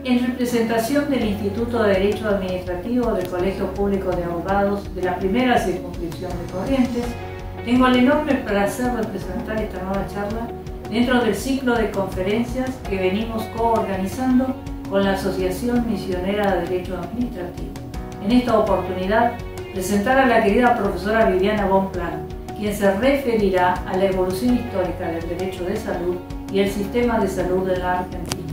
En representación del Instituto de Derecho Administrativo del Colegio Público de Abogados de la primera circunscripción de Corrientes, tengo el enorme placer de presentar esta nueva charla dentro del ciclo de conferencias que venimos coorganizando con la Asociación Misionera de Derecho Administrativo. En esta oportunidad, presentar a la querida profesora Viviana Bonpland, quien se referirá a la evolución histórica del derecho de salud y el sistema de salud de la Argentina.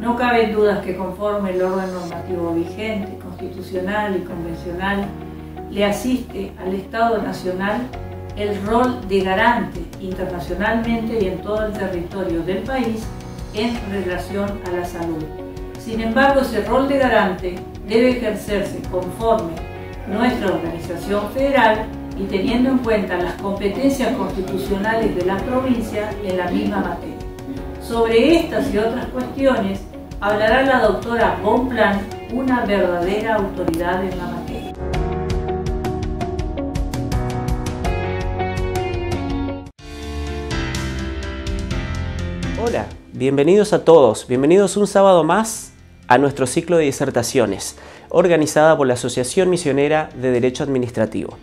No caben dudas que conforme el orden normativo vigente, constitucional y convencional, le asiste al Estado Nacional el rol de garante internacionalmente y en todo el territorio del país en relación a la salud. Sin embargo, ese rol de garante debe ejercerse conforme nuestra organización federal y teniendo en cuenta las competencias constitucionales de las provincias en la misma materia. Sobre estas y otras cuestiones hablará la doctora Bonpland, una verdadera autoridad en la materia. Hola, bienvenidos a todos, bienvenidos un sábado más a nuestro ciclo de disertaciones, organizada por la Asociación Misionera de Derecho Administrativo.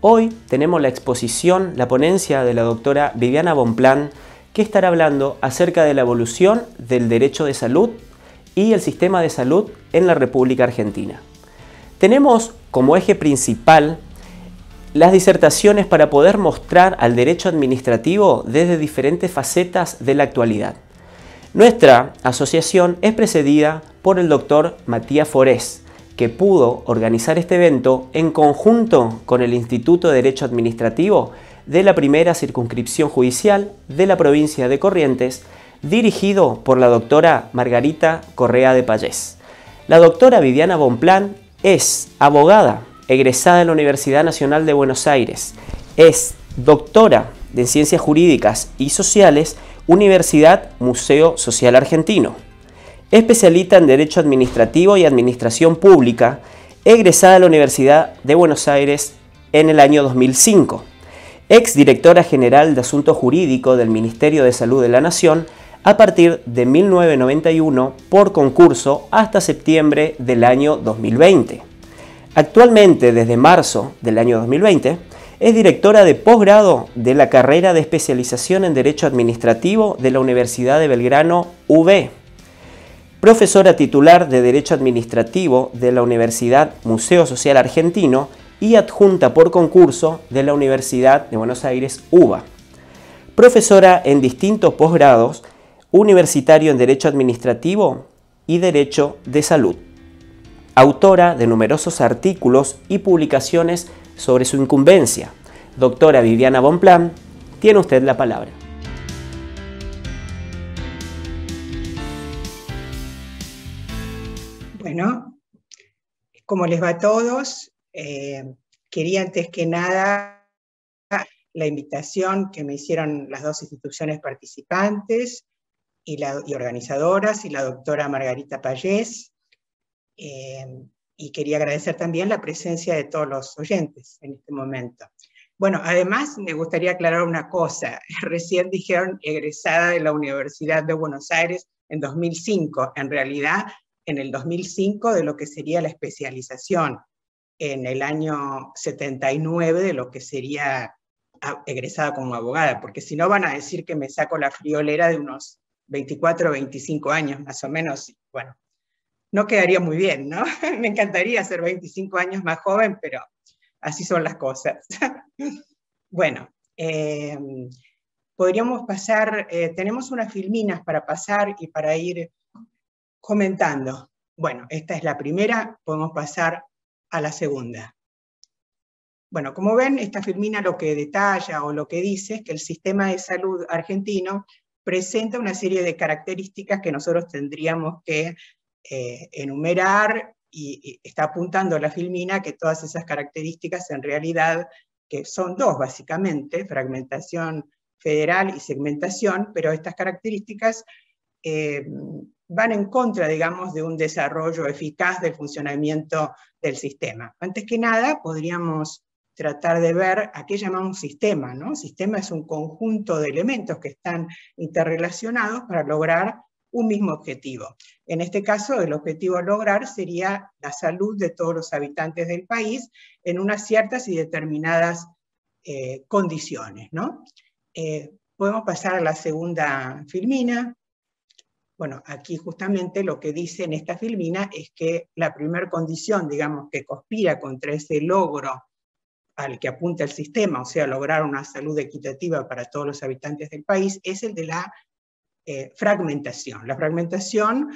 Hoy tenemos la exposición, la ponencia de la doctora Viviana Bonpland, que estará hablando acerca de la evolución del derecho de salud y el sistema de salud en la República Argentina. Tenemos como eje principal las disertaciones para poder mostrar al derecho administrativo desde diferentes facetas de la actualidad. Nuestra asociación es precedida por el doctor Matías Forés, que pudo organizar este evento en conjunto con el Instituto de Derecho Administrativo de la primera circunscripción judicial de la provincia de Corrientes, dirigido por la doctora Margarita Correa de Pallés. La doctora Viviana Bonpland es abogada egresada de la Universidad Nacional de Buenos Aires, es doctora de Ciencias Jurídicas y Sociales, Universidad Museo Social Argentino, especialista en Derecho Administrativo y Administración Pública, egresada de la Universidad de Buenos Aires en el año 2005, exdirectora general de Asuntos Jurídicos del Ministerio de Salud de la Nación a partir de 1991 por concurso hasta septiembre del año 2020. Actualmente, desde marzo del año 2020, es directora de posgrado de la carrera de especialización en Derecho Administrativo de la Universidad de Belgrano, UB, profesora titular de Derecho Administrativo de la Universidad Museo Social Argentino y adjunta por concurso de la Universidad de Buenos Aires, UBA, profesora en distintos posgrados, universitario en Derecho Administrativo y Derecho de Salud, autora de numerosos artículos y publicaciones sobre su incumbencia. Doctora Viviana Bonpland, tiene usted la palabra. Bueno, ¿cómo les va a todos? Quería antes que nada la invitación que me hicieron las dos instituciones participantes y organizadoras y la doctora Margarita Pallés, y quería agradecer también la presencia de todos los oyentes en este momento. Bueno, además me gustaría aclarar una cosa. Recién dijeron egresada de la Universidad de Buenos Aires en 2005. En realidad, en el 2005 de lo que sería la especialización, en el año 79 de lo que sería egresada como abogada, porque si no van a decir que me saco la friolera de unos 24 o 25 años más o menos. Bueno, no quedaría muy bien, ¿no? Me encantaría ser 25 años más joven, pero así son las cosas. Bueno, podríamos pasar, tenemos unas filminas para pasar y para ir comentando. Bueno, esta es la primera, podemos pasar a la segunda. Bueno, como ven, esta filmina lo que detalla o lo que dice es que el sistema de salud argentino presenta una serie de características que nosotros tendríamos que enumerar, y está apuntando la filmina que todas esas características en realidad, que son dos básicamente, fragmentación federal y segmentación, pero estas características van en contra, digamos, de un desarrollo eficaz del funcionamiento del sistema. Antes que nada, podríamos tratar de ver a qué llamamos sistema, ¿no? Sistema es un conjunto de elementos que están interrelacionados para lograr un mismo objetivo. En este caso, el objetivo a lograr sería la salud de todos los habitantes del país en unas ciertas y determinadas condiciones, ¿no? Podemos pasar a la segunda filmina. Bueno, aquí justamente lo que dice en esta filmina es que la primera condición, digamos, que conspira contra ese logro al que apunta el sistema, o sea, lograr una salud equitativa para todos los habitantes del país, es el de la fragmentación. La fragmentación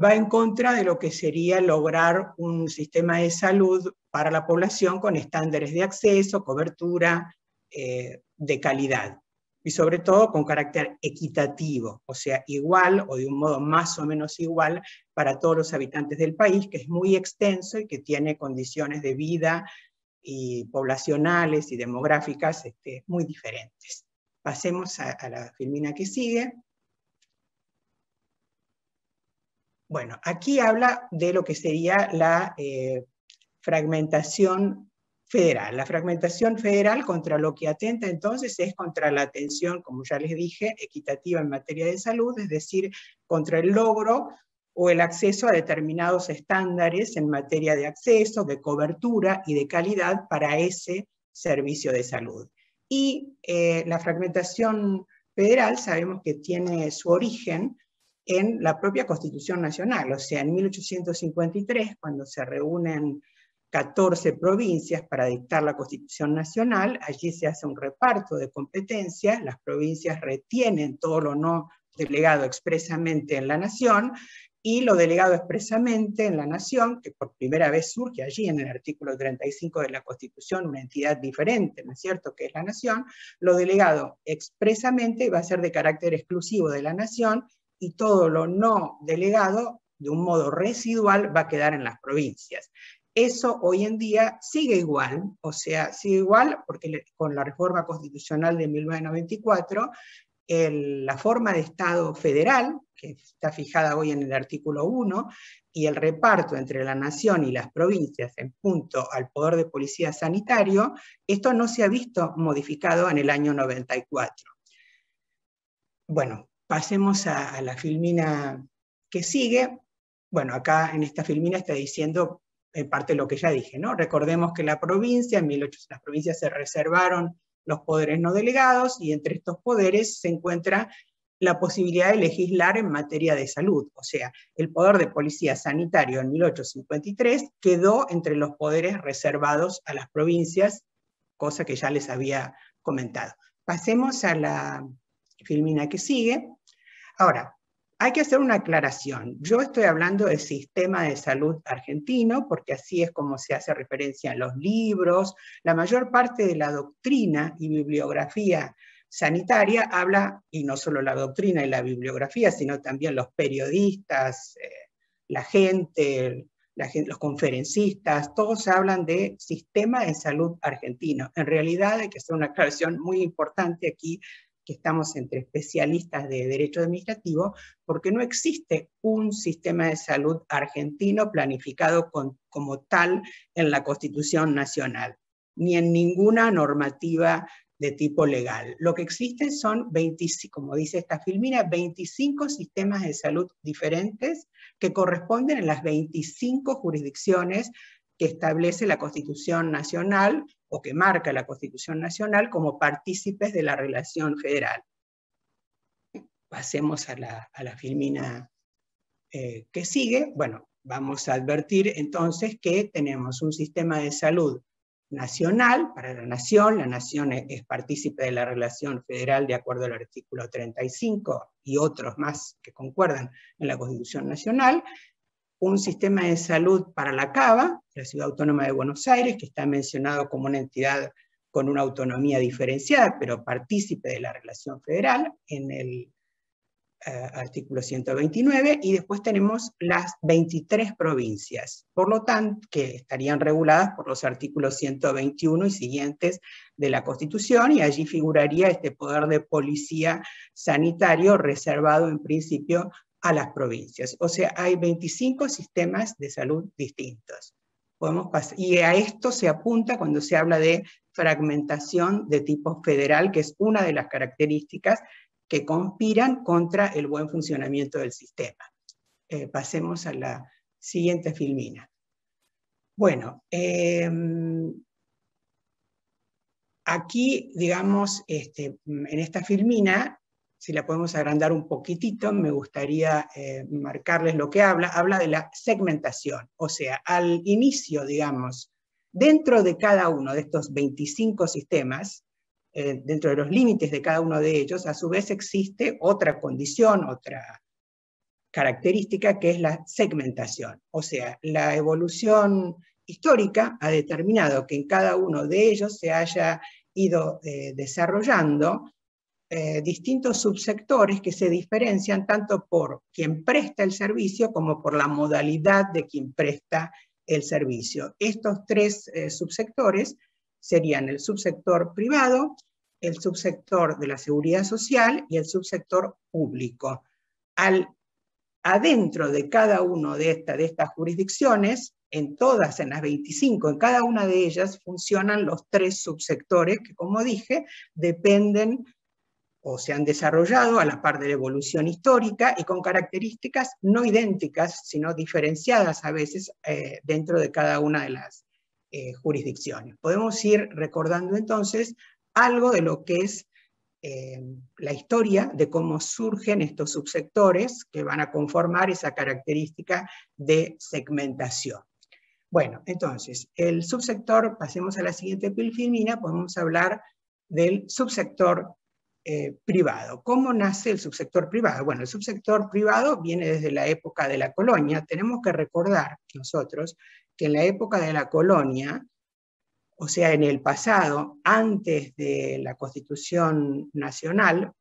va en contra de lo que sería lograr un sistema de salud para la población con estándares de acceso, cobertura, de calidad, y sobre todo con carácter equitativo, o sea, igual o de un modo más o menos igual para todos los habitantes del país, que es muy extenso y que tiene condiciones de vida y poblacionales y demográficas muy diferentes. Pasemos a la filmina que sigue. Bueno, aquí habla de lo que sería la fragmentación federal. La fragmentación federal contra lo que atenta entonces es contra la atención, como ya les dije, equitativa en materia de salud, es decir, contra el logro o el acceso a determinados estándares en materia de acceso, de cobertura y de calidad para ese servicio de salud. Y la fragmentación federal sabemos que tiene su origen en la propia Constitución Nacional, o sea, en 1853, cuando se reúnen 14 provincias para dictar la Constitución Nacional, allí se hace un reparto de competencias, las provincias retienen todo lo no delegado expresamente en la Nación, y lo delegado expresamente en la Nación, que por primera vez surge allí en el artículo 35 de la Constitución, una entidad diferente, ¿no es cierto?, que es la Nación, lo delegado expresamente va a ser de carácter exclusivo de la Nación, y todo lo no delegado, de un modo residual, va a quedar en las provincias. Eso hoy en día sigue igual, o sea, sigue igual porque con la reforma constitucional de 1994, la forma de Estado federal, que está fijada hoy en el artículo 1, y el reparto entre la Nación y las provincias en punto al poder de policía sanitario, esto no se ha visto modificado en el año 94. Bueno, pasemos a la filmina que sigue. Bueno, acá en esta filmina está diciendo en parte lo que ya dije, ¿no? Recordemos que la provincia, las provincias se reservaron los poderes no delegados, y entre estos poderes se encuentra la posibilidad de legislar en materia de salud. O sea, el poder de policía sanitario en 1853 quedó entre los poderes reservados a las provincias, cosa que ya les había comentado. Pasemos a la filmina que sigue. Ahora, hay que hacer una aclaración. Yo estoy hablando del sistema de salud argentino, porque así es como se hace referencia en los libros. La mayor parte de la doctrina y bibliografía sanitaria habla, y no solo la doctrina y la bibliografía, sino también los periodistas, la gente, los conferencistas, todos hablan de sistema de salud argentino. En realidad hay que hacer una aclaración muy importante aquí, que estamos entre especialistas de derecho administrativo, porque no existe un sistema de salud argentino planificado como tal en la Constitución Nacional, ni en ninguna normativa de tipo legal. Lo que existe son, como dice esta filmina, 25 sistemas de salud diferentes que corresponden en las 25 jurisdicciones que establece la Constitución Nacional, o que marca la Constitución Nacional como partícipes de la relación federal. Pasemos a la filmina que sigue. Bueno, vamos a advertir entonces que tenemos un sistema de salud nacional para la nación es partícipe de la relación federal de acuerdo al artículo 35 y otros más que concuerdan en la Constitución Nacional, un sistema de salud para la CABA, la Ciudad Autónoma de Buenos Aires, que está mencionado como una entidad con una autonomía diferenciada, pero partícipe de la relación federal, en el artículo 129, y después tenemos las 23 provincias, por lo tanto, que estarían reguladas por los artículos 121 y siguientes de la Constitución, y allí figuraría este poder de policía sanitario reservado en principio a las provincias. O sea, hay 25 sistemas de salud distintos. Y a esto se apunta cuando se habla de fragmentación de tipo federal, que es una de las características que conspiran contra el buen funcionamiento del sistema. Pasemos a la siguiente filmina. Bueno, aquí, digamos, en esta filmina, si la podemos agrandar un poquitito, me gustaría marcarles lo que habla. Habla de la segmentación, o sea, al inicio, digamos, dentro de cada uno de estos 25 sistemas, dentro de los límites de cada uno de ellos, a su vez existe otra condición, otra característica, que es la segmentación. O sea, la evolución histórica ha determinado que en cada uno de ellos se haya ido desarrollando distintos subsectores que se diferencian tanto por quien presta el servicio como por la modalidad de quien presta el servicio. Estos tres subsectores serían el subsector privado, el subsector de la seguridad social y el subsector público. Adentro de cada una de estas jurisdicciones, en las 25, en cada una de ellas funcionan los tres subsectores que, como dije, dependen o se han desarrollado a la par de la evolución histórica y con características no idénticas, sino diferenciadas a veces dentro de cada una de las jurisdicciones. Podemos ir recordando entonces algo de lo que es la historia de cómo surgen estos subsectores que van a conformar esa característica de segmentación. Bueno, entonces, el subsector, pasemos a la siguiente filmina, podemos hablar del subsector privado. ¿Cómo nace el subsector privado? Bueno, el subsector privado viene desde la época de la colonia. Tenemos que recordar nosotros que en la época de la colonia, o sea, en el pasado, antes de la Constitución Nacional,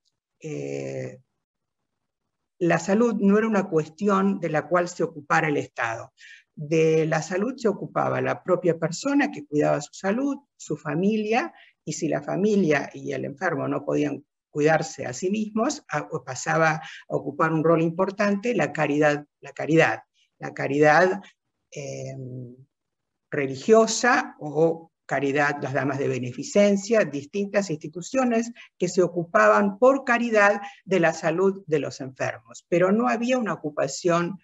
la salud no era una cuestión de la cual se ocupara el Estado. De la salud se ocupaba la propia persona que cuidaba su salud, su familia, y si la familia y el enfermo no podían cuidarse a sí mismos, pasaba a ocupar un rol importante la caridad religiosa o caridad, las damas de beneficencia, distintas instituciones que se ocupaban por caridad de la salud de los enfermos, pero no había una ocupación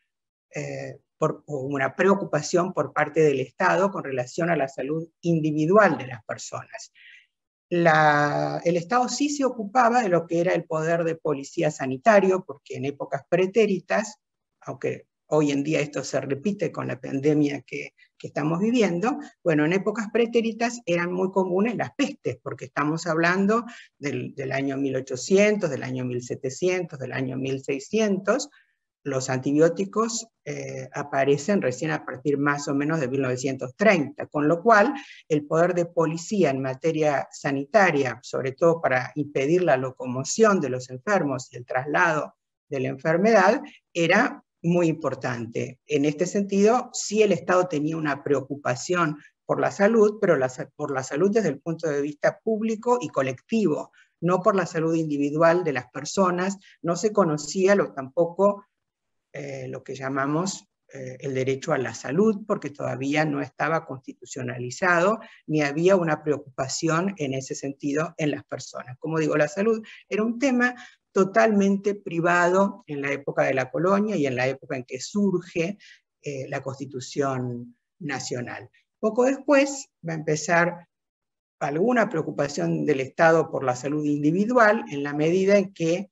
o una preocupación por parte del Estado con relación a la salud individual de las personas. El Estado sí se ocupaba de lo que era el poder de policía sanitario, porque en épocas pretéritas, aunque hoy en día esto se repite con la pandemia que estamos viviendo, bueno, en épocas pretéritas eran muy comunes las pestes, porque estamos hablando del año 1800, del año 1700, del año 1600, los antibióticos aparecen recién a partir más o menos de 1930, con lo cual el poder de policía en materia sanitaria, sobre todo para impedir la locomoción de los enfermos y el traslado de la enfermedad, era muy importante. En este sentido, sí el Estado tenía una preocupación por la salud, pero por la salud desde el punto de vista público y colectivo, no por la salud individual de las personas. No se conocía tampoco lo que llamamos el derecho a la salud, porque todavía no estaba constitucionalizado, ni había una preocupación en ese sentido en las personas. Como digo, la salud era un tema totalmente privado en la época de la colonia y en la época en que surge la Constitución Nacional. Poco después va a empezar alguna preocupación del Estado por la salud individual, en la medida en que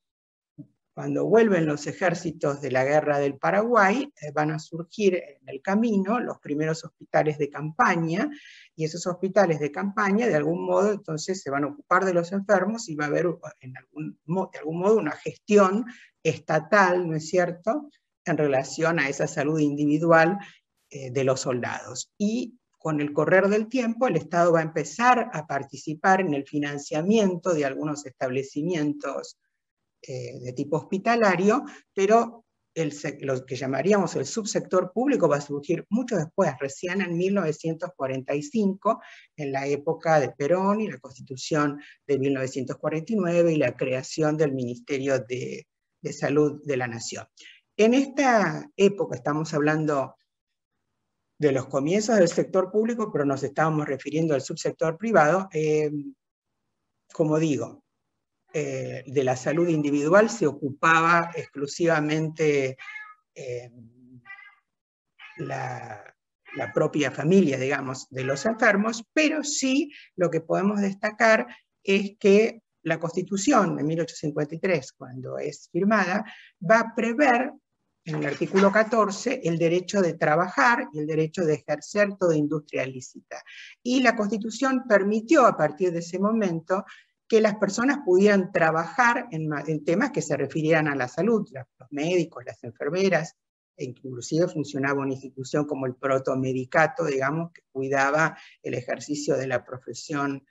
cuando vuelven los ejércitos de la Guerra del Paraguay, van a surgir en el camino los primeros hospitales de campaña, y esos hospitales de campaña, de algún modo, entonces se van a ocupar de los enfermos y va a haber de algún modo una gestión estatal, ¿no es cierto?, en relación a esa salud individual de los soldados. Y con el correr del tiempo, el Estado va a empezar a participar en el financiamiento de algunos establecimientos de tipo hospitalario, pero lo que llamaríamos el subsector público va a surgir mucho después, recién en 1945, en la época de Perón y la Constitución de 1949 y la creación del Ministerio de Salud de la Nación. En esta época, estamos hablando de los comienzos del sector público, pero nos estábamos refiriendo al subsector privado. Como digo, de la salud individual se ocupaba exclusivamente la propia familia, digamos, de los enfermos, pero sí lo que podemos destacar es que la Constitución de 1853, cuando es firmada, va a prever en el artículo 14 el derecho de trabajar y el derecho de ejercer toda industria lícita. Y la Constitución permitió a partir de ese momento que las personas pudieran trabajar en temas que se refirieran a la salud, los médicos, las enfermeras, e inclusive funcionaba una institución como el protomedicato, digamos, que cuidaba el ejercicio de la profesión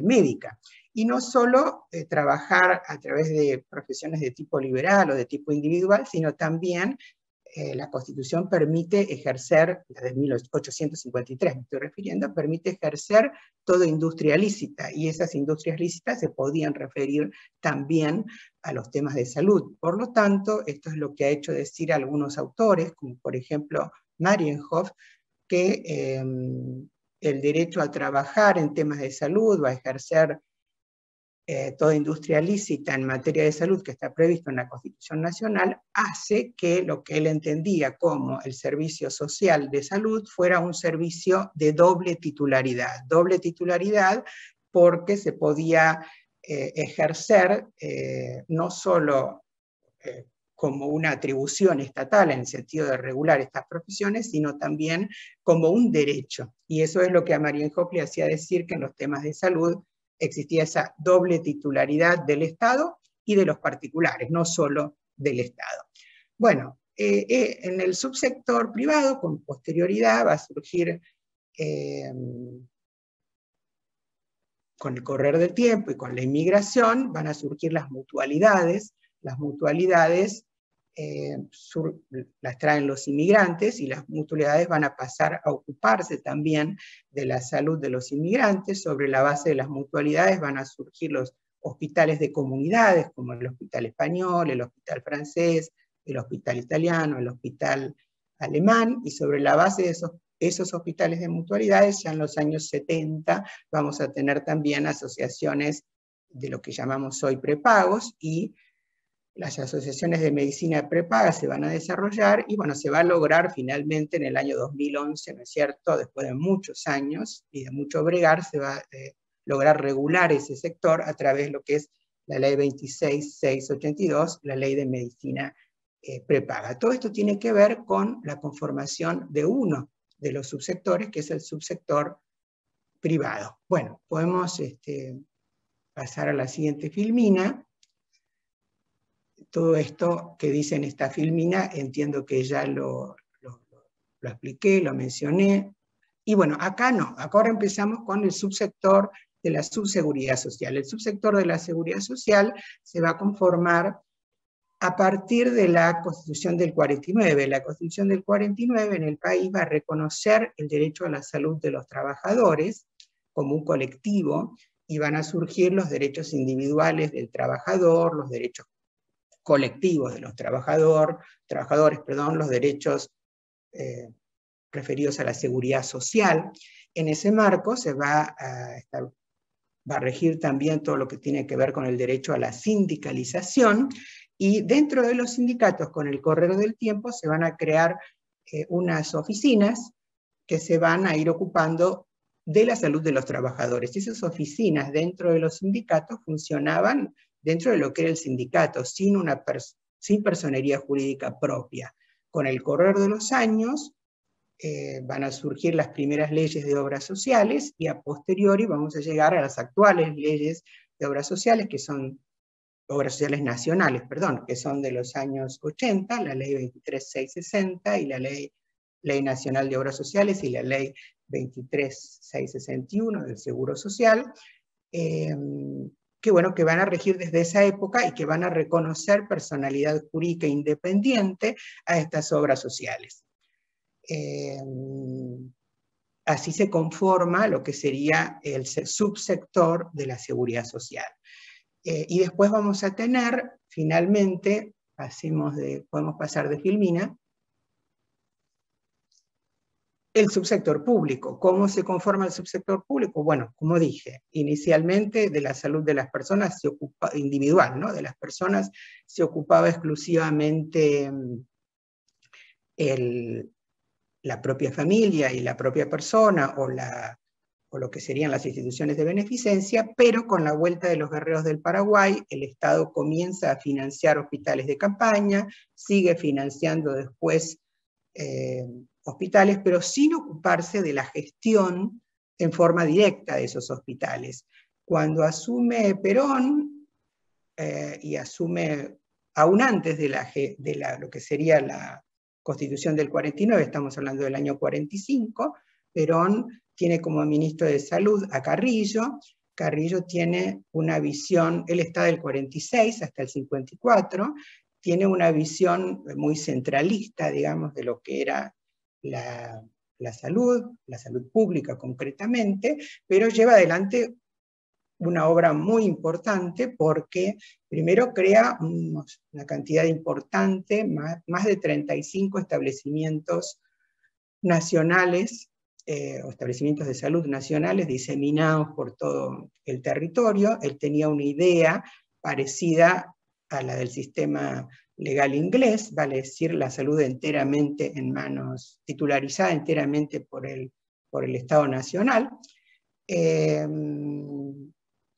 médica. Y no solo trabajar a través de profesiones de tipo liberal o de tipo individual, sino también la Constitución permite ejercer, la de 1853 me estoy refiriendo, permite ejercer toda industria lícita, y esas industrias lícitas se podían referir también a los temas de salud. Por lo tanto, esto es lo que ha hecho decir algunos autores, como por ejemplo Marienhoff, que el derecho a trabajar en temas de salud o a ejercer toda industria lícita en materia de salud que está previsto en la Constitución Nacional, hace que lo que él entendía como el servicio social de salud fuera un servicio de doble titularidad. Doble titularidad porque se podía ejercer no solo como una atribución estatal en el sentido de regular estas profesiones, sino también como un derecho. Y eso es lo que a Marienhoff le hacía decir que en los temas de salud existía esa doble titularidad del Estado y de los particulares, no solo del Estado. Bueno, en el subsector privado, con posterioridad, va a surgir, con el correr del tiempo y con la inmigración, van a surgir las mutualidades. Las mutualidades las traen los inmigrantes, y las mutualidades van a pasar a ocuparse también de la salud de los inmigrantes. Sobre la base de las mutualidades van a surgir los hospitales de comunidades, como el hospital español, el hospital francés, el hospital italiano, el hospital alemán, y sobre la base de esos hospitales de mutualidades, ya en los años 70 vamos a tener también asociaciones de lo que llamamos hoy prepagos, y las asociaciones de medicina prepaga se van a desarrollar, y bueno, se va a lograr finalmente en el año 2011, ¿no es cierto?, después de muchos años y de mucho bregar, se va a lograr regular ese sector a través de lo que es la ley 26.682, la ley de medicina prepaga. Todo esto tiene que ver con la conformación de uno de los subsectores, que es el subsector privado. Bueno, podemos pasar a la siguiente filmina. Todo esto que dice en esta filmina, entiendo que ya lo expliqué, lo mencioné. Y bueno, acá no, acá ahora empezamos con el subsector de la subseguridad social. El subsector de la seguridad social se va a conformar a partir de la Constitución del 49. La Constitución del 49 en el país va a reconocer el derecho a la salud de los trabajadores como un colectivo, y van a surgir los derechos individuales del trabajador, los derechos colectivos de los trabajadores, los derechos referidos a la seguridad social. En ese marco se va a regir también todo lo que tiene que ver con el derecho a la sindicalización, y dentro de los sindicatos, con el correr del tiempo, se van a crear unas oficinas que se van a ir ocupando de la salud de los trabajadores. Esas oficinas dentro de los sindicatos funcionaban dentro de lo que era el sindicato, sin personería jurídica propia. Con el correr de los años van a surgir las primeras leyes de obras sociales, y a posteriori vamos a llegar a las actuales leyes de obras sociales, que son obras sociales nacionales, perdón, que son de los años 80, la ley 23.660 y la ley Nacional de Obras Sociales y la ley 23.661 del Seguro Social, que bueno, que van a regir desde esa época y que van a reconocer personalidad jurídica independiente a estas obras sociales. Así se conforma lo que sería el subsector de la seguridad social. Y después vamos a tener, finalmente, podemos pasar de filmina, el subsector público. ¿Cómo se conforma el subsector público? Bueno, como dije, inicialmente de la salud de las personas se ocupa, individual, ¿no? De las personas se ocupaba exclusivamente la propia familia y la propia persona, o lo que serían las instituciones de beneficencia, pero con la vuelta de los guerreros del Paraguay, el Estado comienza a financiar hospitales de campaña, sigue financiando después hospitales, pero sin ocuparse de la gestión en forma directa de esos hospitales. Cuando asume Perón, y asume aún antes de lo que sería la Constitución del 49, estamos hablando del año 45, Perón tiene como ministro de Salud a Carrillo. Carrillo tiene una visión, él está del 46 hasta el 54, tiene una visión muy centralista, digamos, de lo que era la salud pública concretamente, pero lleva adelante una obra muy importante porque primero crea una cantidad importante, más de 35 establecimientos nacionales, o establecimientos de salud nacionales diseminados por todo el territorio. Él tenía una idea parecida a la del sistema legal inglés, vale decir, la salud enteramente en manos, titularizada enteramente por el Estado Nacional,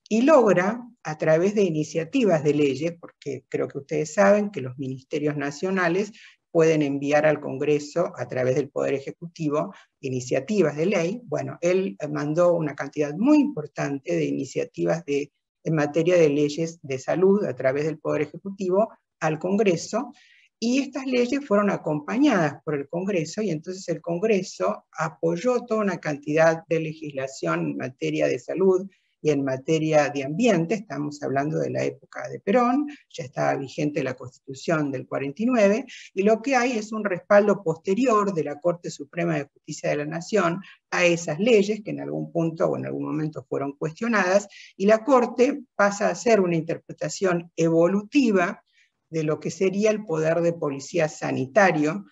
y logra, a través de iniciativas de leyes, porque creo que ustedes saben que los ministerios nacionales pueden enviar al Congreso, a través del Poder Ejecutivo, iniciativas de ley. Bueno, él mandó una cantidad muy importante de iniciativas en materia de leyes de salud, a través del Poder Ejecutivo, al Congreso, y estas leyes fueron acompañadas por el Congreso, y entonces el Congreso apoyó toda una cantidad de legislación en materia de salud y en materia de ambiente. Estamos hablando de la época de Perón, ya estaba vigente la Constitución del 49, y lo que hay es un respaldo posterior de la Corte Suprema de Justicia de la Nación a esas leyes que en algún punto o en algún momento fueron cuestionadas, y la Corte pasa a hacer una interpretación evolutiva de lo que sería el poder de policía sanitario,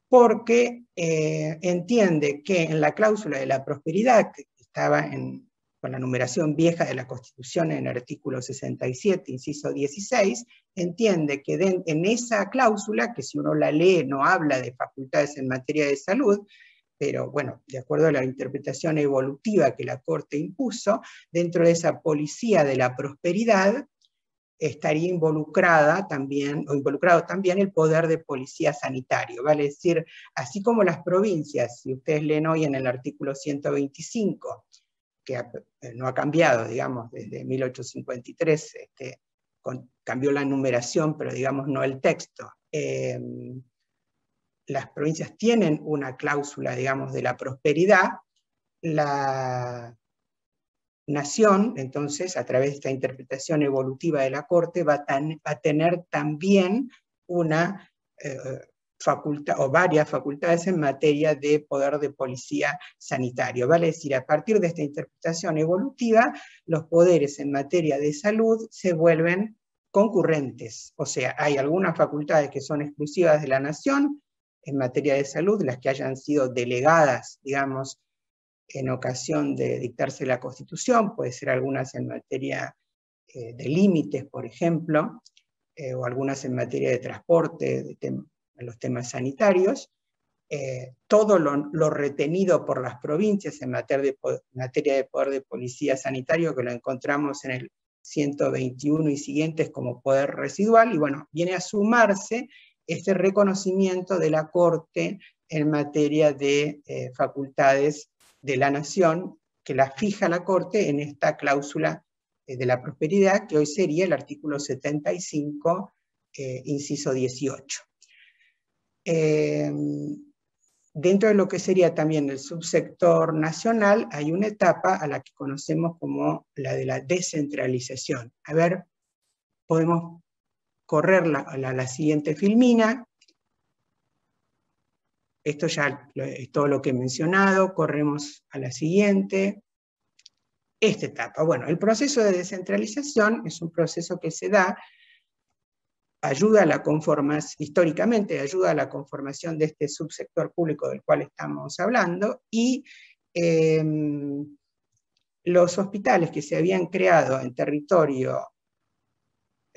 porque entiende que en la cláusula de la prosperidad, que estaba con la numeración vieja de la Constitución en el artículo 67, inciso 16, entiende que en esa cláusula, que si uno la lee no habla de facultades en materia de salud, pero bueno, de acuerdo a la interpretación evolutiva que la Corte impuso, dentro de esa policía de la prosperidad, estaría involucrado también el poder de policía sanitario, vale decir, así como las provincias, si ustedes leen hoy en el artículo 125, que no ha cambiado, digamos, desde 1853, cambió la numeración, pero digamos no el texto. Las provincias tienen una cláusula, digamos, de la prosperidad. La Nación, entonces, a través de esta interpretación evolutiva de la Corte, va a tener también una facultad, o varias facultades en materia de poder de policía sanitario. Vale decir, a partir de esta interpretación evolutiva, los poderes en materia de salud se vuelven concurrentes. O sea, hay algunas facultades que son exclusivas de la Nación en materia de salud, las que hayan sido delegadas, digamos, en ocasión de dictarse la Constitución, puede ser algunas en materia de límites, por ejemplo, o algunas en materia de transporte, en los temas sanitarios. Todo lo retenido por las provincias en materia de poder de policía sanitario, que lo encontramos en el 121 y siguientes como poder residual, y bueno, viene a sumarse este reconocimiento de la Corte en materia de facultades de la Nación, que la fija la Corte en esta cláusula de la prosperidad, que hoy sería el artículo 75, inciso 18. Dentro de lo que sería también el subsector nacional, hay una etapa a la que conocemos como la de la descentralización. A ver, podemos correr a la siguiente filmina. Esto ya es todo lo que he mencionado, corremos a la siguiente. Esta etapa, bueno, el proceso de descentralización es un proceso que se da ayuda a la conformación, históricamente ayuda a la conformación de este subsector público del cual estamos hablando, y los hospitales que se habían creado en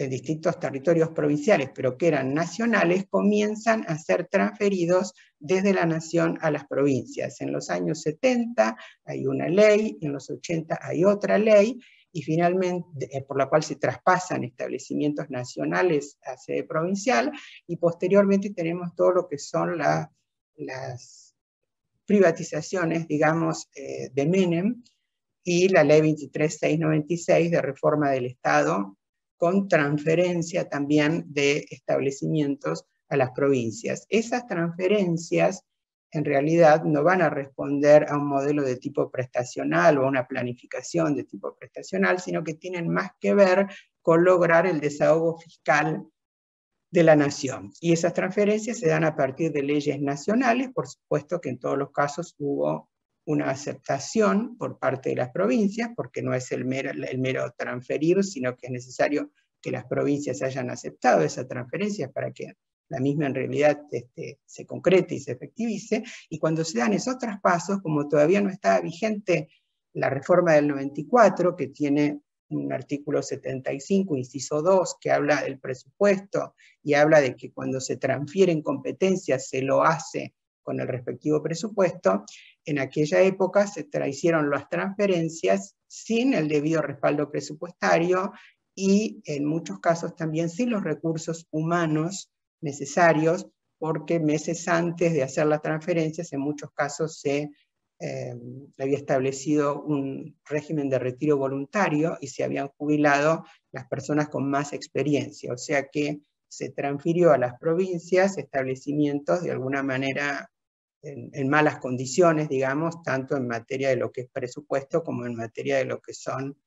distintos territorios provinciales, pero que eran nacionales, comienzan a ser transferidos desde la nación a las provincias. En los años 70 hay una ley, en los 80 hay otra ley, y finalmente, por la cual se traspasan establecimientos nacionales a sede provincial, y posteriormente tenemos todo lo que son las privatizaciones, digamos, de Menem, y la ley 23696 de reforma del Estado, con transferencia también de establecimientos a las provincias. Esas transferencias en realidad no van a responder a un modelo de tipo prestacional o a una planificación de tipo prestacional, sino que tienen más que ver con lograr el desahogo fiscal de la nación. Y esas transferencias se dan a partir de leyes nacionales, por supuesto que en todos los casos hubo una aceptación por parte de las provincias, porque no es el mero transferir, sino que es necesario que las provincias hayan aceptado esa transferencia para que la misma en realidad se concrete y se efectivice. Y cuando se dan esos traspasos, como todavía no estaba vigente la reforma del 94, que tiene un artículo 75, inciso 2, que habla del presupuesto y habla de que cuando se transfieren competencias se lo hace con el respectivo presupuesto, en aquella época se hicieron las transferencias sin el debido respaldo presupuestario y en muchos casos también sin los recursos humanos necesarios, porque meses antes de hacer las transferencias en muchos casos se había establecido un régimen de retiro voluntario y se habían jubilado las personas con más experiencia, o sea que se transfirió a las provincias establecimientos de alguna manera en malas condiciones, digamos, tanto en materia de lo que es presupuesto como en materia de lo que son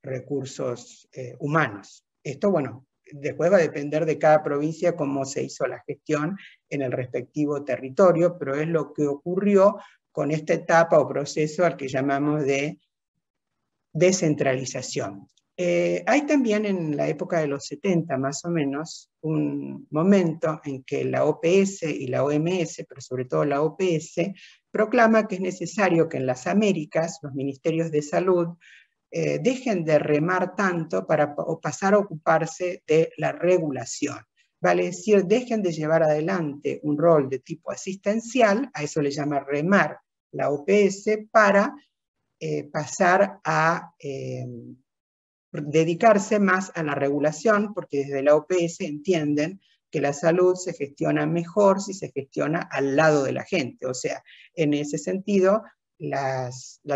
recursos humanos. Esto, bueno, después va a depender de cada provincia cómo se hizo la gestión en el respectivo territorio, pero es lo que ocurrió con esta etapa o proceso al que llamamos de descentralización. Hay también en la época de los 70 más o menos un momento en que la OPS y la OMS, pero sobre todo la OPS, proclama que es necesario que en las Américas los ministerios de salud dejen de remar tanto para pasar a ocuparse de la regulación. Vale decir, dejen de llevar adelante un rol de tipo asistencial, a eso le llama remar la OPS, para pasar a dedicarse más a la regulación, porque desde la OPS entienden que la salud se gestiona mejor si se gestiona al lado de la gente. O sea, en ese sentido, la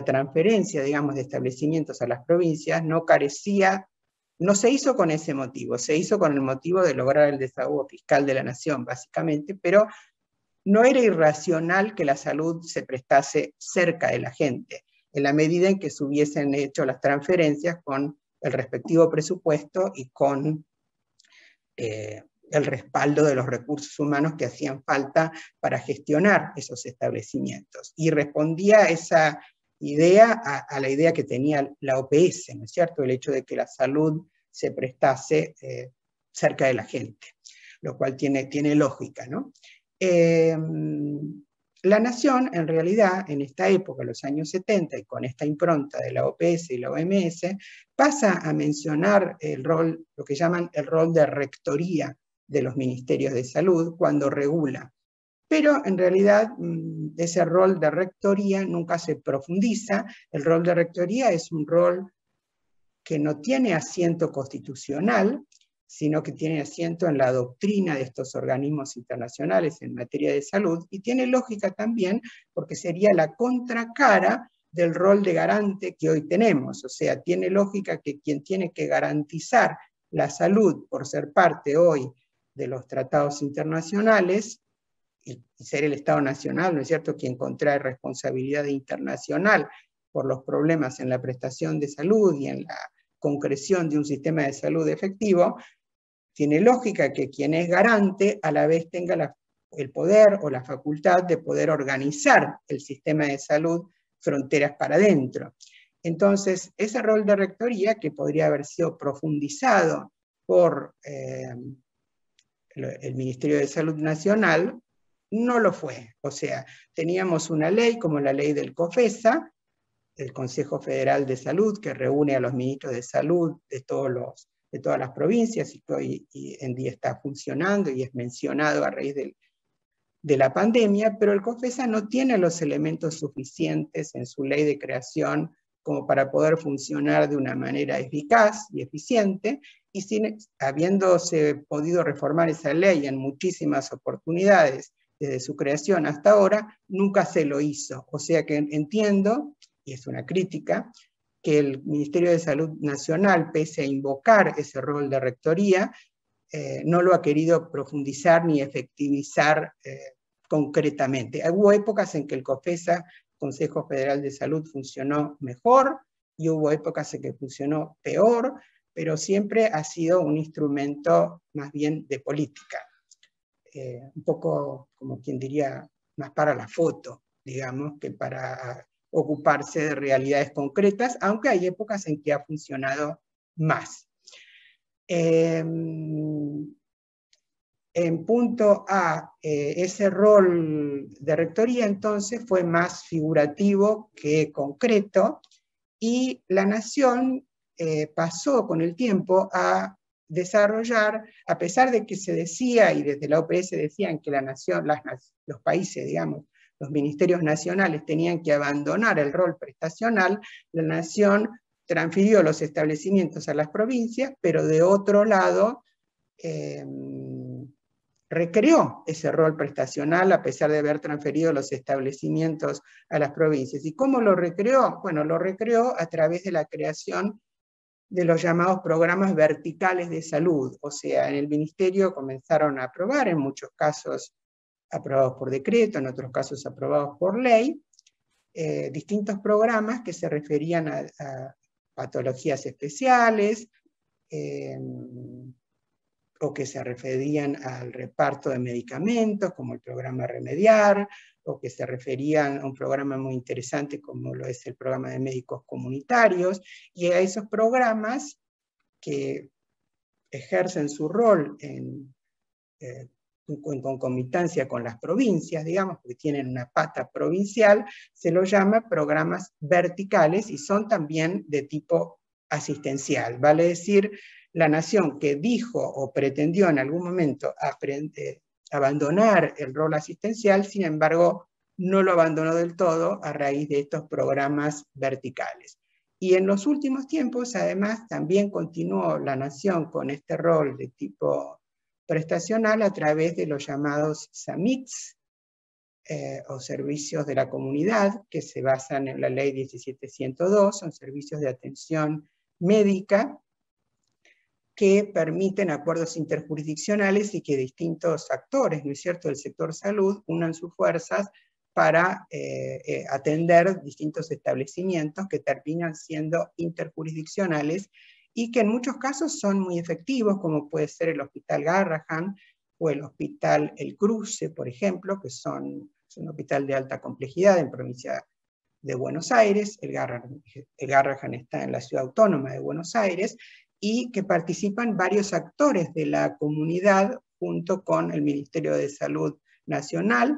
transferencia, digamos, de establecimientos a las provincias no se hizo con ese motivo, se hizo con el motivo de lograr el desahogo fiscal de la nación, básicamente, pero no era irracional que la salud se prestase cerca de la gente, en la medida en que se hubiesen hecho las transferencias con el respectivo presupuesto y con el respaldo de los recursos humanos que hacían falta para gestionar esos establecimientos. Y respondía a esa idea, a la idea que tenía la OPS, ¿no es cierto? El hecho de que la salud se prestase cerca de la gente, lo cual tiene lógica, ¿no? La nación, en realidad, en esta época, los años 70, y con esta impronta de la OPS y la OMS, pasa a mencionar el rol, lo que llaman el rol de rectoría de los ministerios de salud cuando regula. Pero en realidad ese rol de rectoría nunca se profundiza. El rol de rectoría es un rol que no tiene asiento constitucional, sino que tiene asiento en la doctrina de estos organismos internacionales en materia de salud, y tiene lógica también porque sería la contracara del rol de garante que hoy tenemos. O sea, tiene lógica que quien tiene que garantizar la salud por ser parte hoy de los tratados internacionales y ser el Estado Nacional, ¿no es cierto?, quien contrae responsabilidad internacional por los problemas en la prestación de salud y en la concreción de un sistema de salud efectivo, tiene lógica que quien es garante a la vez tenga el poder o la facultad de poder organizar el sistema de salud fronteras para adentro. Entonces, ese rol de rectoría, que podría haber sido profundizado por el Ministerio de Salud Nacional, no lo fue. O sea, teníamos una ley como la ley del COFESA, el Consejo Federal de Salud, que reúne a los ministros de salud de todas las provincias, y que hoy en día está funcionando y es mencionado a raíz de la pandemia, pero el COFESA no tiene los elementos suficientes en su ley de creación como para poder funcionar de una manera eficaz y eficiente, y habiéndose podido reformar esa ley en muchísimas oportunidades desde su creación hasta ahora, nunca se lo hizo. O sea que entiendo, y es una crítica, que el Ministerio de Salud Nacional, pese a invocar ese rol de rectoría, no lo ha querido profundizar ni efectivizar concretamente. Hubo épocas en que el COFESA, Consejo Federal de Salud, funcionó mejor, y hubo épocas en que funcionó peor, pero siempre ha sido un instrumento más bien de política. Un poco, como quien diría, más para la foto, digamos, que para ocuparse de realidades concretas, aunque hay épocas en que ha funcionado más. En punto A, ese rol de rectoría entonces fue más figurativo que concreto, y la Nación pasó con el tiempo a desarrollar, a pesar de que se decía, y desde la OPS decían que la Nación, los países, digamos, los ministerios nacionales tenían que abandonar el rol prestacional, la Nación transfirió los establecimientos a las provincias, pero de otro lado recreó ese rol prestacional a pesar de haber transferido los establecimientos a las provincias. ¿Y cómo lo recreó? Bueno, lo recreó a través de la creación de los llamados programas verticales de salud. O sea, en el Ministerio comenzaron a aprobar, en muchos casos aprobados por decreto, en otros casos aprobados por ley, distintos programas que se referían a patologías especiales, o que se referían al reparto de medicamentos, como el programa Remediar, o que se referían a un programa muy interesante como lo es el programa de médicos comunitarios, y a esos programas que ejercen su rol en concomitancia con las provincias, digamos, porque tienen una pata provincial, se los llama programas verticales y son también de tipo asistencial. Vale decir, la Nación que dijo o pretendió en algún momento abandonar el rol asistencial, sin embargo, no lo abandonó del todo a raíz de estos programas verticales. Y en los últimos tiempos, además, también continuó la Nación con este rol de tipo prestacional a través de los llamados SAMICs, o servicios de la comunidad, que se basan en la ley 17102, son servicios de atención médica, que permiten acuerdos interjurisdiccionales y que distintos actores, ¿no es cierto?, del sector salud unan sus fuerzas para atender distintos establecimientos que terminan siendo interjurisdiccionales y que en muchos casos son muy efectivos, como puede ser el Hospital Garrahan o el Hospital El Cruce, por ejemplo, que es un hospital de alta complejidad en provincia de Buenos Aires. El Garrahan está en la ciudad autónoma de Buenos Aires, y que participan varios actores de la comunidad junto con el Ministerio de Salud Nacional.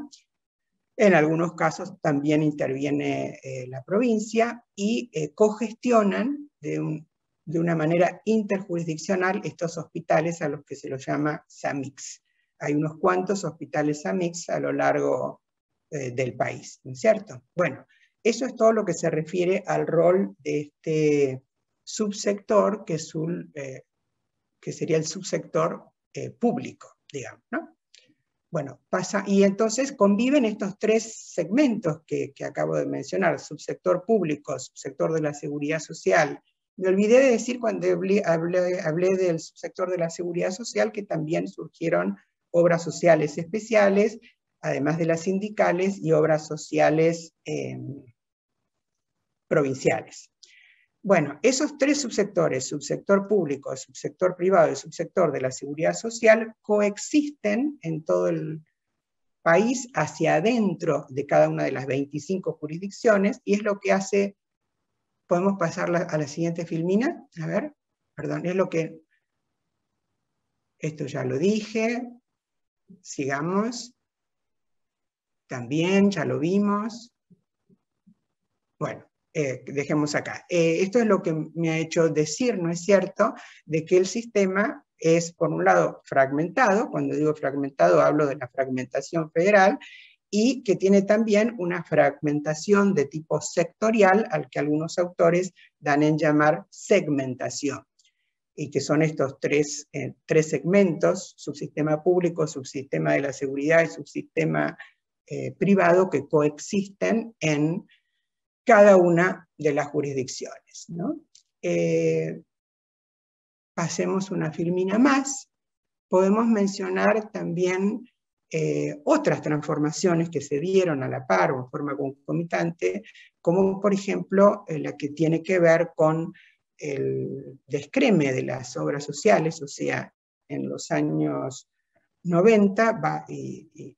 En algunos casos también interviene la provincia y cogestionan de una manera interjurisdiccional estos hospitales a los que se los llama SAMICs. Hay unos cuantos hospitales SAMICs a lo largo del país, ¿no es cierto? Bueno, eso es todo lo que se refiere al rol de este subsector, que sería el subsector público, digamos, ¿no? Bueno, y entonces conviven estos tres segmentos que acabo de mencionar: subsector público, subsector de la seguridad social. Me olvidé de decir cuando hablé del subsector de la seguridad social que también surgieron obras sociales especiales, además de las sindicales, y obras sociales provinciales. Bueno, esos tres subsectores, subsector público, subsector privado y subsector de la seguridad social, coexisten en todo el país hacia adentro de cada una de las 25 jurisdicciones, y es lo que hace, podemos pasar a la siguiente filmina, a ver, perdón, es lo que Esto ya lo dije. Sigamos. También ya lo vimos. Bueno, dejemos acá. Esto es lo que me ha hecho decir, ¿no es cierto?, de que el sistema es, por un lado, fragmentado. Cuando digo fragmentado hablo de la fragmentación federal, y que tiene también una fragmentación de tipo sectorial, al que algunos autores dan en llamar segmentación, y que son estos tres segmentos: subsistema público, subsistema de la seguridad y subsistema privado, que coexisten en cada una de las jurisdicciones, ¿no? Pasemos una filmina más. Podemos mencionar también otras transformaciones que se dieron a la par o en forma concomitante, como por ejemplo la que tiene que ver con el descreme de las obras sociales. O sea, en los años 90 y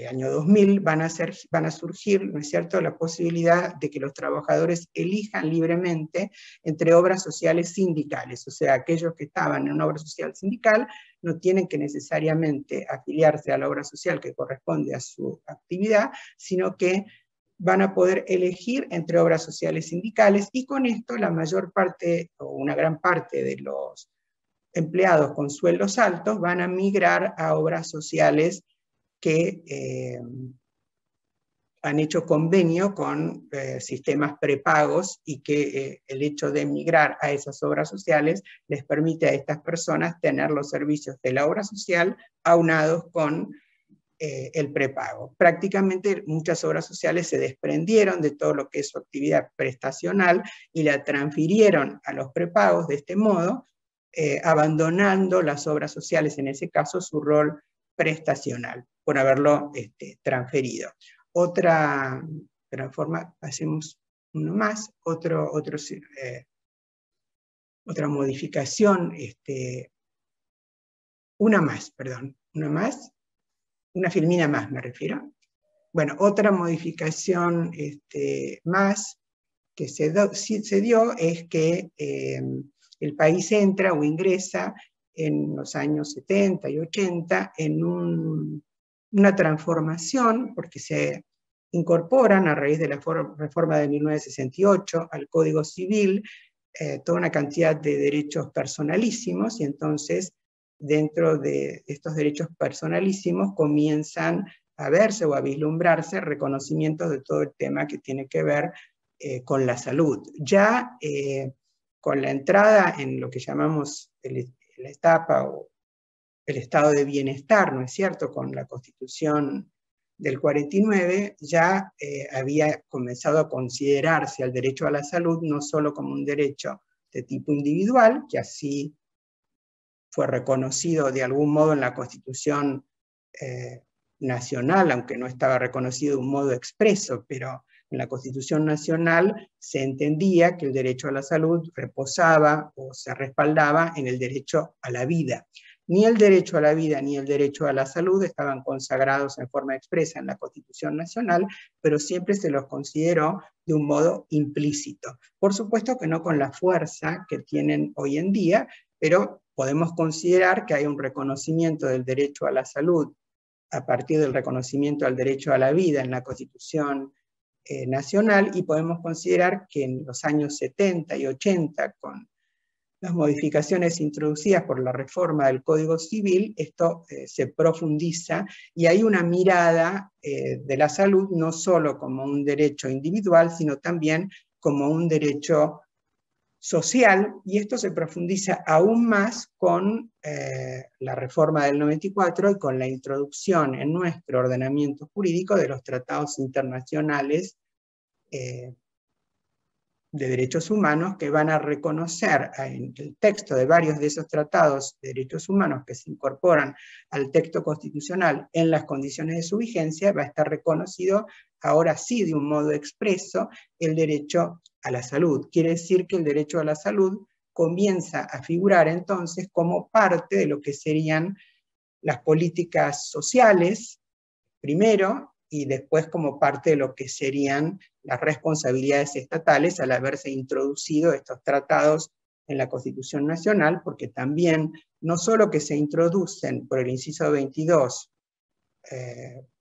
año 2000 van a surgir, ¿no es cierto?, la posibilidad de que los trabajadores elijan libremente entre obras sociales sindicales. O sea, aquellos que estaban en una obra social sindical no tienen que necesariamente afiliarse a la obra social que corresponde a su actividad, sino que van a poder elegir entre obras sociales sindicales, y con esto la mayor parte o una gran parte de los empleados con sueldos altos van a migrar a obras sociales que han hecho convenio con sistemas prepagos, y que el hecho de migrar a esas obras sociales les permite a estas personas tener los servicios de la obra social aunados con el prepago. Prácticamente muchas obras sociales se desprendieron de todo lo que es su actividad prestacional y la transfirieron a los prepagos de este modo, abandonando las obras sociales, en ese caso, su rol prestacional, por haberlo transferido. Otra forma, hacemos uno más, otra modificación, una filmina más me refiero. Bueno, otra modificación más que se dio es que el país entra o ingresa en los años 70 y 80 en una transformación, porque se incorporan a raíz de la reforma de 1968 al Código Civil toda una cantidad de derechos personalísimos, y entonces dentro de estos derechos personalísimos comienzan a verse o a vislumbrarse reconocimientos de todo el tema que tiene que ver con la salud. Ya con la entrada en lo que llamamos la etapa o el estado de bienestar, ¿no es cierto?, con la Constitución del 49, ya había comenzado a considerarse al derecho a la salud no solo como un derecho de tipo individual, que así fue reconocido de algún modo en la Constitución nacional, aunque no estaba reconocido de un modo expreso, pero en la Constitución nacional se entendía que el derecho a la salud reposaba o se respaldaba en el derecho a la vida. Ni el derecho a la vida ni el derecho a la salud estaban consagrados en forma expresa en la Constitución nacional, pero siempre se los consideró de un modo implícito. Por supuesto que no con la fuerza que tienen hoy en día, pero podemos considerar que hay un reconocimiento del derecho a la salud a partir del reconocimiento al derecho a la vida en la Constitución nacional, y podemos considerar que en los años 70 y 80, con las modificaciones introducidas por la reforma del Código Civil, esto se profundiza, y hay una mirada de la salud no solo como un derecho individual, sino también como un derecho social, y esto se profundiza aún más con la reforma del 94 y con la introducción en nuestro ordenamiento jurídico de los tratados internacionales de derechos humanos, que van a reconocer en el texto de varios de esos tratados de derechos humanos que se incorporan al texto constitucional en las condiciones de su vigencia. Va a estar reconocido ahora sí de un modo expreso el derecho a la salud. Quiere decir que el derecho a la salud comienza a figurar entonces como parte de lo que serían las políticas sociales, primero, y después como parte de lo que serían las responsabilidades estatales al haberse introducido estos tratados en la Constitución Nacional, porque también no solo que se introducen por el inciso 22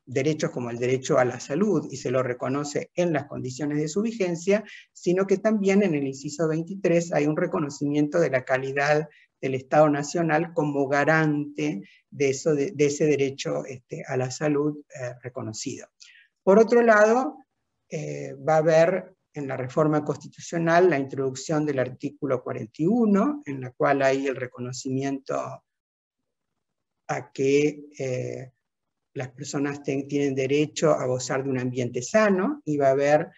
derechos como el derecho a la salud y se lo reconoce en las condiciones de su vigencia, sino que también en el inciso 23 hay un reconocimiento de la calidad del Estado Nacional como garante de ese derecho a la salud reconocido. Por otro lado, va a haber en la reforma constitucional la introducción del artículo 41, en la cual hay el reconocimiento a que las personas tienen derecho a gozar de un ambiente sano, y va a haber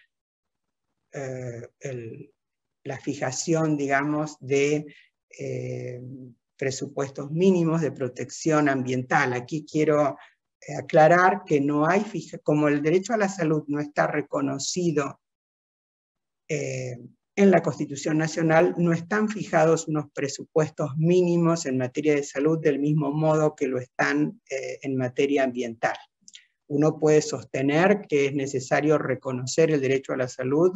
la fijación, digamos, de presupuestos mínimos de protección ambiental. Aquí quiero aclarar que no hay, como el derecho a la salud no está reconocido en la Constitución Nacional, no están fijados unos presupuestos mínimos en materia de salud del mismo modo que lo están en materia ambiental. Uno puede sostener que es necesario reconocer el derecho a la salud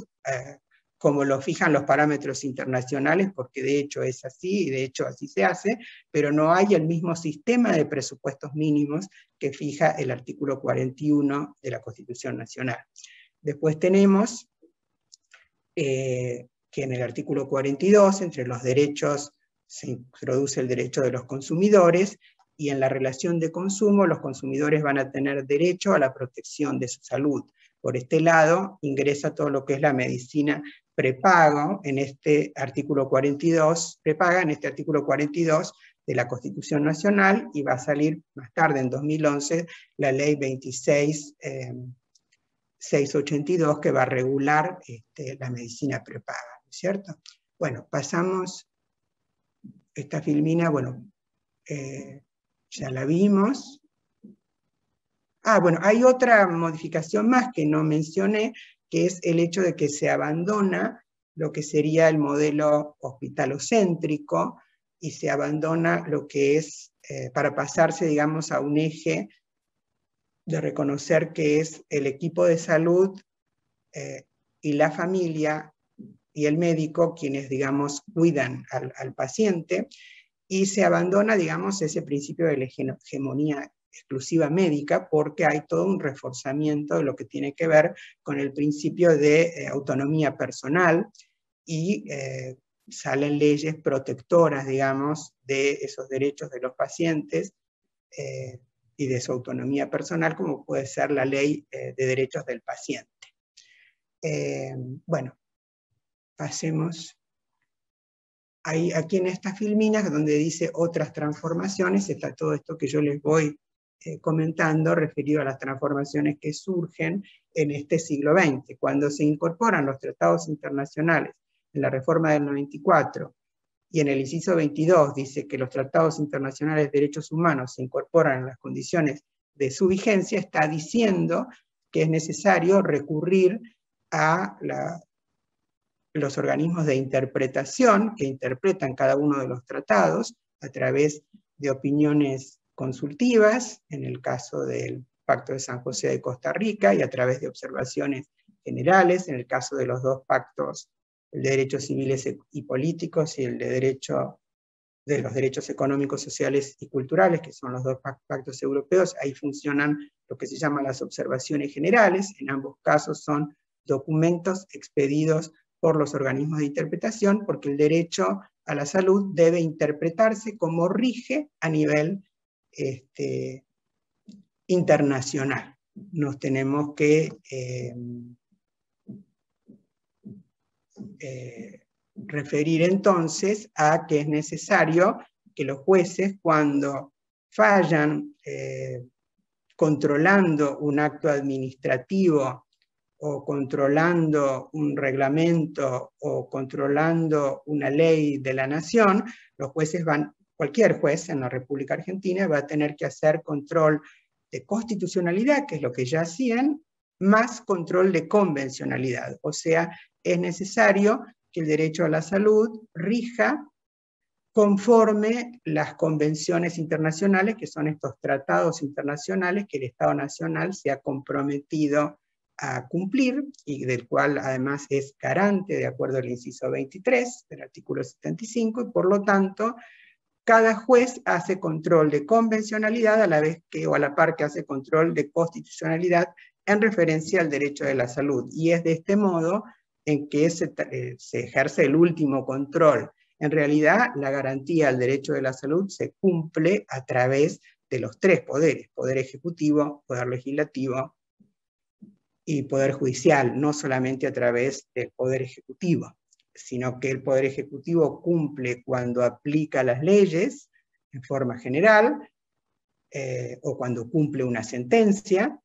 como lo fijan los parámetros internacionales, porque de hecho es así, y de hecho así se hace, pero no hay el mismo sistema de presupuestos mínimos que fija el artículo 41 de la Constitución Nacional. Después tenemos que en el artículo 42, entre los derechos, se introduce el derecho de los consumidores, y en la relación de consumo los consumidores van a tener derecho a la protección de su salud. Por este lado ingresa todo lo que es la medicina prepago en este artículo 42, prepaga en este artículo 42 de la Constitución Nacional, y va a salir más tarde, en 2011, la ley 26.682, que va a regular la medicina prepaga, ¿no es cierto? Bueno, pasamos esta filmina, bueno, ya la vimos. Bueno, hay otra modificación más que no mencioné, que es el hecho de que se abandona lo que sería el modelo hospitalocéntrico, y se abandona lo que es, para pasarse, digamos, a un eje de reconocer que es el equipo de salud y la familia y el médico quienes, digamos, cuidan al paciente, y se abandona, digamos, ese principio de la hegemonía exclusiva médica, porque hay todo un reforzamiento de lo que tiene que ver con el principio de autonomía personal, y salen leyes protectoras, digamos, de esos derechos de los pacientes y de su autonomía personal, como puede ser la ley de derechos del paciente. Bueno, pasemos. Aquí en estas filminas, donde dice otras transformaciones, está todo esto que yo les voy comentando, referido a las transformaciones que surgen en este siglo XX. Cuando se incorporan los tratados internacionales en la reforma del 94, y en el inciso 22 dice que los tratados internacionales de derechos humanos se incorporan en las condiciones de su vigencia, está diciendo que es necesario recurrir a los organismos de interpretación que interpretan cada uno de los tratados a través de opiniones consultivas, en el caso del Pacto de San José de Costa Rica, y a través de observaciones generales, en el caso de los dos pactos, el de derechos civiles y políticos y el de los derechos económicos, sociales y culturales, que son los dos pactos europeos. Ahí funcionan lo que se llaman las observaciones generales. En ambos casos son documentos expedidos por los organismos de interpretación, porque el derecho a la salud debe interpretarse como rige a nivel internacional. Nos tenemos que referir entonces a que es necesario que los jueces, cuando fallan controlando un acto administrativo, o controlando un reglamento, o controlando una ley de la nación, los jueces cualquier juez en la República Argentina va a tener que hacer control de constitucionalidad, que es lo que ya hacían, más control de convencionalidad. O sea, es necesario que el derecho a la salud rija conforme las convenciones internacionales, que son estos tratados internacionales que el Estado Nacional se ha comprometido a cumplir, y del cual además es garante de acuerdo al inciso 23 del artículo 75, y por lo tanto cada juez hace control de convencionalidad a la vez que, o a la par que hace control de constitucionalidad en referencia al derecho de la salud. Y es de este modo en que se ejerce el último control. En realidad, la garantía al derecho de la salud se cumple a través de los tres poderes: poder ejecutivo, poder legislativo y poder judicial, no solamente a través del poder ejecutivo, sino que el poder ejecutivo cumple cuando aplica las leyes en forma general, o cuando cumple una sentencia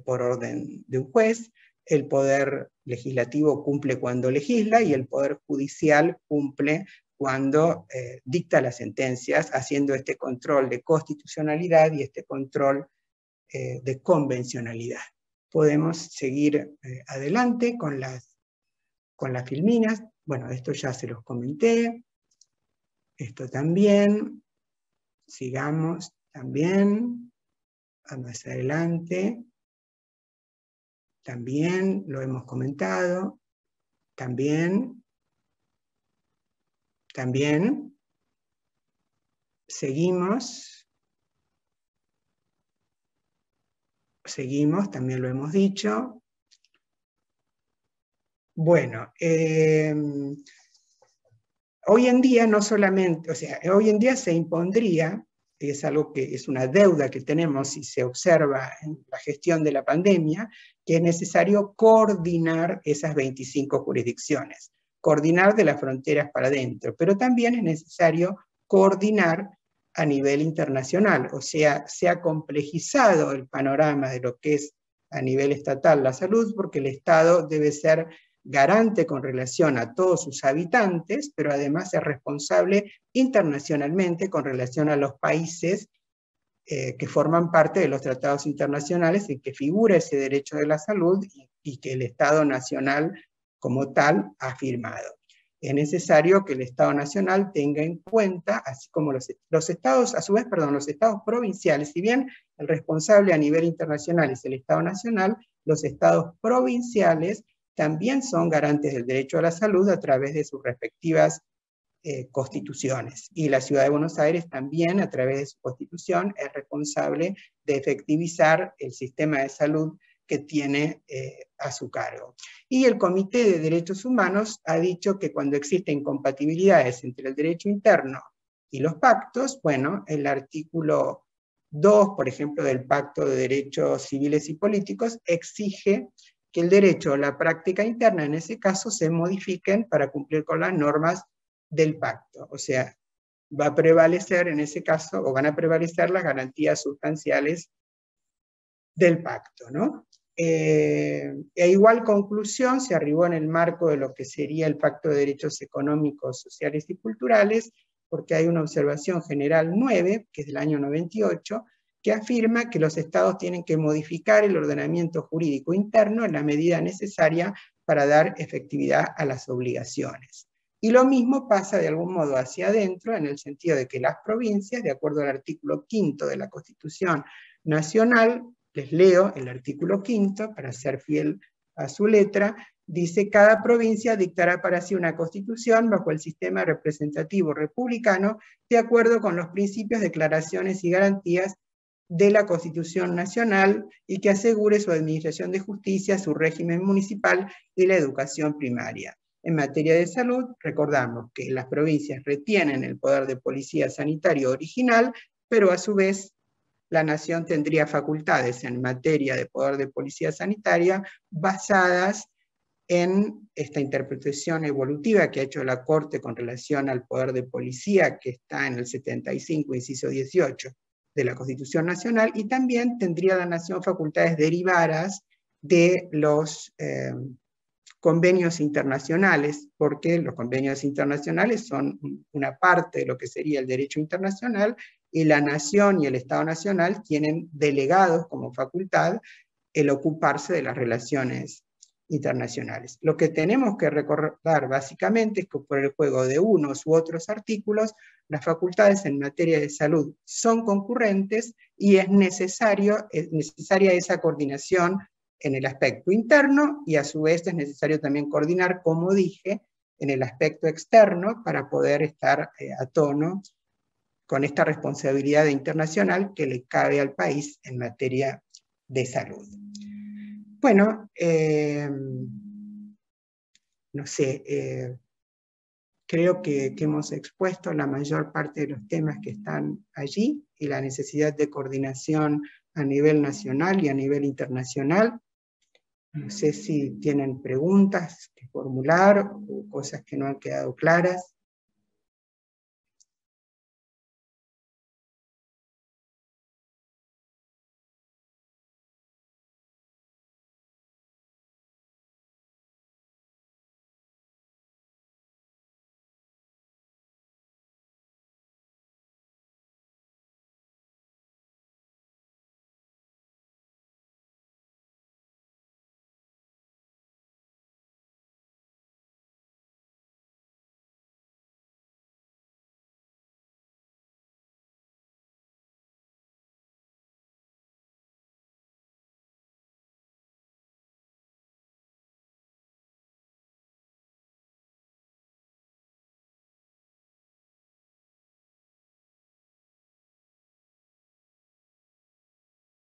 por orden de un juez. El poder legislativo cumple cuando legisla, y el poder judicial cumple cuando dicta las sentencias, haciendo este control de constitucionalidad y este control de convencionalidad. Podemos seguir adelante con las filminas. Bueno, esto ya se los comenté. Esto también. Sigamos también. Más adelante. También lo hemos comentado. También. Seguimos. También lo hemos dicho. Bueno, hoy en día no solamente, hoy en día se impondría, es algo que es una deuda que tenemos y se observa en la gestión de la pandemia, que es necesario coordinar esas 25 jurisdicciones, coordinar de las fronteras para adentro, pero también es necesario coordinar a nivel internacional. O sea, se ha complejizado el panorama de lo que es a nivel estatal la salud, porque el Estado debe ser garante con relación a todos sus habitantes, pero además es responsable internacionalmente con relación a los países que forman parte de los tratados internacionales en que figura ese derecho de la salud y que el Estado nacional como tal ha firmado. Es necesario que el Estado nacional tenga en cuenta, así como los estados, a su vez, los estados provinciales. Si bien el responsable a nivel internacional es el Estado nacional, los estados provinciales también son garantes del derecho a la salud a través de sus respectivas constituciones. Y la Ciudad de Buenos Aires también, a través de su constitución, es responsable de efectivizar el sistema de salud que tiene a su cargo. Y el Comité de Derechos Humanos ha dicho que cuando existen incompatibilidades entre el derecho interno y los pactos, bueno, el artículo 2, por ejemplo, del Pacto de Derechos Civiles y Políticos, exige que el derecho o la práctica interna, en ese caso, se modifiquen para cumplir con las normas del pacto. O sea, va a prevalecer en ese caso, o van a prevalecer las garantías sustanciales del pacto, ¿no? A igual conclusión se arribó en el marco de lo que sería el Pacto de Derechos Económicos, Sociales y Culturales, porque hay una observación general 9, que es del año 98, que afirma que los estados tienen que modificar el ordenamiento jurídico interno en la medida necesaria para dar efectividad a las obligaciones. Y lo mismo pasa de algún modo hacia adentro, en el sentido de que las provincias, de acuerdo al artículo 5 de la Constitución Nacional, les leo el artículo 5 para ser fiel a su letra, dice: cada provincia dictará para sí una constitución bajo el sistema representativo republicano, de acuerdo con los principios, declaraciones y garantías de la Constitución Nacional, y que asegure su administración de justicia, su régimen municipal y la educación primaria. En materia de salud, recordamos que las provincias retienen el poder de policía sanitario original, pero a su vez la nación tendría facultades en materia de poder de policía sanitaria basadas en esta interpretación evolutiva que ha hecho la Corte con relación al poder de policía, que está en el 75, inciso 18 de la Constitución Nacional, y también tendría la nación facultades derivadas de los convenios internacionales, porque los convenios internacionales son una parte de lo que sería el derecho internacional, y la nación y el Estado nacional tienen delegados como facultad el ocuparse de las relaciones internacionales. Lo que tenemos que recordar básicamente es que por el juego de unos u otros artículos, las facultades en materia de salud son concurrentes y es necesaria esa coordinación en el aspecto interno, y a su vez es necesario también coordinar, como dije, en el aspecto externo para poder estar a tono con esta responsabilidad internacional que le cabe al país en materia de salud. Bueno, no sé, creo que hemos expuesto la mayor parte de los temas que están allí y la necesidad de coordinación a nivel nacional y a nivel internacional. No sé si tienen preguntas que formular o cosas que no han quedado claras.